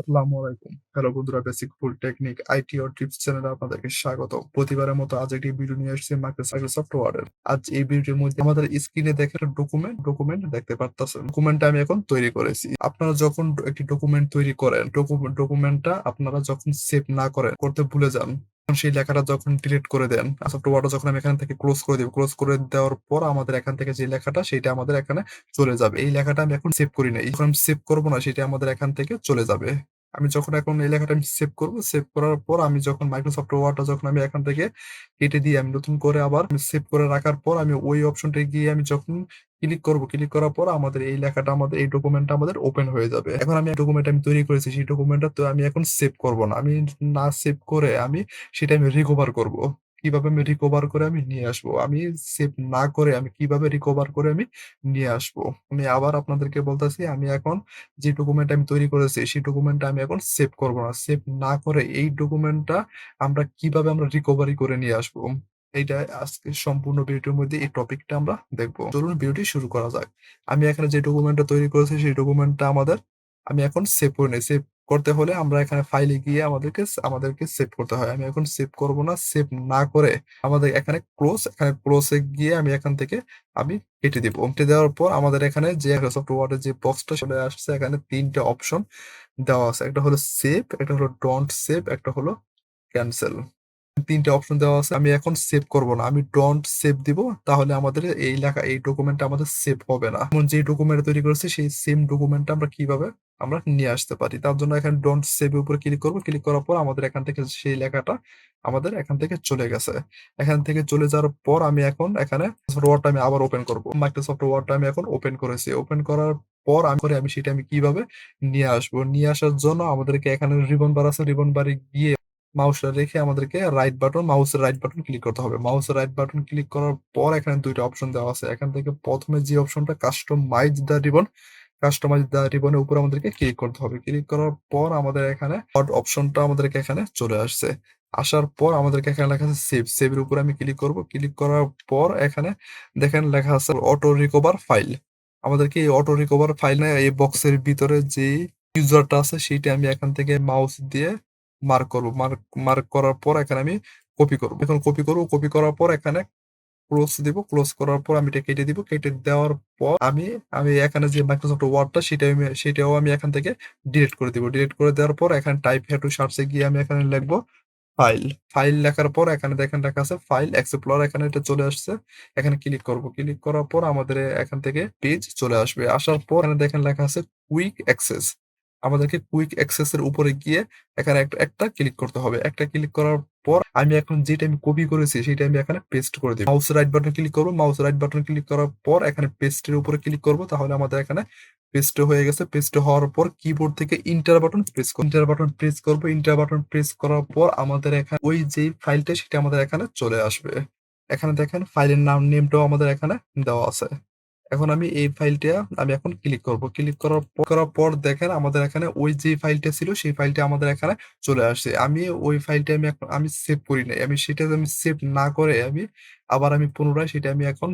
আসসালামু আলাইকুম। হ্যালো বন্ধুরা, basic full technique IT or tips চ্যানেলে আপনাদেরকে স্বাগত। প্রতিবারের মতো আজ একটি ভিডিও নিয়ে আসছি মাইক্রোসফট ওয়ার্ডের। আজ এই ভিডিওর মধ্যে আমাদের স্ক্রিনে দেখে একটা ডকুমেন্ট দেখতে পারতেছেন। ডকুমেন্টটা আমি এখন তৈরি করেছি। আপনারা যখন একটি ডকুমেন্ট তৈরি করেন, ডকুমেন্টটা আপনারা যখন সেভ না করেন, করতে ভুলে যান, তখন সেই লেখাটা যখন ডিলিট করে দেন, সফট ওয়ার্ডটা যখন আমি এখান থেকে ক্লোজ করে দিব, ক্লোজ করে দেওয়ার পর আমাদের এখান থেকে যে লেখাটা সেটা আমাদের এখানে চলে যাবে। এই লেখাটা আমি এখন সেভ করি নাই। যখন আমি সেভ করব না, সেটা আমাদের এখান থেকে চলে যাবে। আমি যখন এখন এই লেখাটা আমি সেভ করব, সেভ করার পর আমি যখন মাইক্রোসফট ওয়ার্ডটা যখন আমি এখান থেকে কেটে দিয়ে আমি নতুন করে আবার সেভ করে রাখার পর আমি ওই অপশনটায় গিয়ে আমি যখন ক্লিক করব, ক্লিক করার পর আমাদের এই লেখাটা আমাদের এই ডকুমেন্টটা আমাদের ওপেন হয়ে যাবে। এখন আমি ডকুমেন্ট আমি তৈরি করেছি, সেই ডকুমেন্টটা তো আমি এখন সেভ করব না। আমি না সেভ করে আমি সেটা আমি রিকভার করব। কিভাবে আমি রিকভার করে আমি নিয়ে আসবো? আমি সেভ না করে আমি কিভাবে রিকভার করে আমি নিয়ে আসবো? আমি আবার আপনাদেরকে বলতেছি, আমি এখন যে ডকুমেন্ট আমি তৈরি করেছি সেই ডকুমেন্টটা আমি এখন সেভ করব না। সেভ না করে এই ডকুমেন্টটা আমরা কিভাবে রিকভারি করে নিয়ে আসবো? এইটা আজকে সম্পূর্ণ ভিডিওর মধ্যে এই টপিকটা আমরা দেখবো। চলুন ভিডিওটি শুরু করা যাক। আমি এখানে যে ডকুমেন্টটা তৈরি করেছি সেই ডকুমেন্টটা আমি এখন সেভ করে নেই। সেভ করতে হলে আমরা এখানে ফাইলে গিয়ে আমাদেরকে সেভ করতে হয়। আমি এখন সেভ করব না। সেভ না করে আমাদের এখানে ক্লোজ এ গিয়ে আমি এখান থেকে আমি কেটে দিব। কেটে দেওয়ার পর আমাদের এখানে যে মাইক্রোসফট ওয়ার্ড এর যে বক্সটা চলে আসছে, এখানে ৩ টা অপশন দেওয়া আছে। একটা হলো সেভ, একটা হলো ডন্ট সেভ, একটা হলো ক্যানসেল। ৩ টে অপশন দেওয়া আছে। আমি এখন সেভ করব না। আমি ডন্ট সেভ দিব। তাহলে আমাদের এই ডকুমেন্টটা আমাদের সেভ হবে না। যেমন যে ডকুমেন্ট তৈরি করেছি সেই সেম ডকুমেন্টটা আমরা কিভাবে নিয়ে আসতে পারি। তার জন্য এখানে ডন্ট সেভ এর উপরে ক্লিক করব। ক্লিক করার পর আমাদের এখান থেকে সেই লেখাটা আমাদের এখান থেকে চলে গেছে। এখান থেকে চলে যাওয়ার পর আমি এখন এখানে মাইক্রোসফট ওয়ার্ডটা আমি আবার ওপেন করব। মাইক্রোসফট ওয়ার্ডটা আমি এখন ওপেন করেছি। ওপেন করার পর আমি সেটা কিভাবে নিয়ে আসবো? নিয়ে আসার জন্য আমাদেরকে এখানে রিবন বার আছে। রিবন বারে গিয়ে মাউসটা রেখে আমাদেরকে মাউসের রাইট বাটন ক্লিক করতে হবে। মাউসের রাইট বাটন ক্লিক করার পর এখানে ২ টা অপশন দেওয়া আছে। এখান থেকে ১ম এ যে অপশনটা কাস্টমাইজ দ্য রিবন এর উপর আমাদেরকে ক্লিক করতে হবে। ক্লিক করার পর আমাদের এখানে অপশনটা আমাদেরকে এখানে চলে আসছে। আসার পর আমাদেরকে এখানে লেখা আছে সেভ। সেভ এর উপরে আমি ক্লিক করব। ক্লিক করার পর এখানে দেখেন লেখা আছে অটো রিকভার ফাইল। আমাদেরকে এই অটো রিকভার ফাইল এই বক্সের ভিতরে যে ইউজারটা আছে সেইটা আমি এখান থেকে মাউস দিয়ে মার্ক করব। মার্ক করার পর এখানে আমি কপি করব। এখন কপি করব। কপি করার পর এখানে ক্লোজ দিব। ক্লোজ করার পর আমি এটা কেটে দিব। কেটে দেওয়ার পর আমি আমি এখানে যে মাইক্রোসফট ওয়ার্ডটা সেটাও আমি এখান থেকে ডিলিট করে দিব। ডিলিট করে দেওয়ার পর এখানে টাইপ হিয়ার টু সার্চ এ গিয়ে আমি এখানে লিখব ফাইল। ফাইল লেখার পর এখানে দেখেন লেখা আছে ফাইল এক্সপ্লোরার, এখানে এটা চলে আসছে। এখানে ক্লিক করব। ক্লিক করার পর আমাদের এখান থেকে পেজ চলে আসবে। আসার পর এখানে দেখেন লেখা আছে কুইক অ্যাক্সেস। আমাদেরকে কুইক অ্যাক্সেস এর উপরে গিয়ে এখানে একটা ক্লিক করতে হবে। একটা ক্লিক করার পর আমি এখন যেটা আমি কপি করেছি সেটা আমি এখানে পেস্ট করে দিব। মাউস রাইট বাটন ক্লিক করব। মাউস রাইট বাটন ক্লিক করার পর এখানে পেস্ট এর উপরে ক্লিক করব। তাহলে আমাদের এখানে পেস্ট হয়ে গেছে। পেস্ট হওয়ার পর কিবোর্ড থেকে ইন্টার বাটন প্রেস করব। ইন্টার বাটন প্রেস করব। ইন্টার বাটন প্রেস করার পর আমাদের এখানে ওই যেই ফাইলটা সেটা আমাদের এখানে চলে আসবে। এখানে দেখেন ফাইলের নেমটাও আমাদের এখানে দেওয়া আছে। এখন আমি এই ফাইলটা আমি এখন ক্লিক করব। ক্লিক করার পর দেখেন আমাদের এখানে ওই যে ফাইলটা ছিল সেই ফাইলটা আমাদের এখানে চলে আসছে। আমি ওই ফাইলটা আমি সেভ করি নাই। আমি সেভ না করে আমি পুনরায় সেটা আমি এখন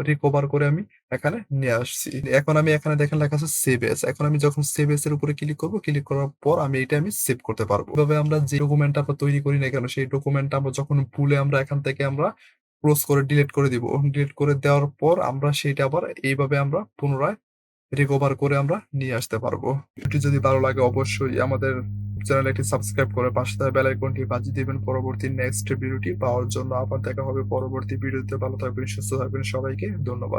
রিকভার করে আমি এখানে নিয়ে আসছি। এখন আমি এখানে দেখেন লেখা আছে সেভ এস। এখন আমি যখন সেভ এস এর উপরে ক্লিক করব, ক্লিক করার পর আমি সেভ করতে পারবো। এভাবে আমরা যে ডকুমেন্টটা তৈরি করি না কেন সেই ডকুমেন্টটা আমরা যখন ভুলে এখান থেকে ক্লোজ করে ডিলিট করে দিব। ডিলিট করে দেওয়ার পর আমরা সেইটা আবার এইভাবে আমরা পুনরায় রিকভার করে আমরা নিয়ে আসতে পারবো। ভিডিওটি যদি ভালো লাগে অবশ্যই আমাদের চ্যানেলটি সাবস্ক্রাইব করে পাশে থাকা বেল আইকনটি বাজিয়ে দিবেন পরবর্তী নেক্সট ভিডিওটি পাওয়ার জন্য। আবার দেখা হবে পরবর্তী ভিডিওতে। ভালো থাকবেন, সুস্থ থাকবেন। সবাইকে ধন্যবাদ।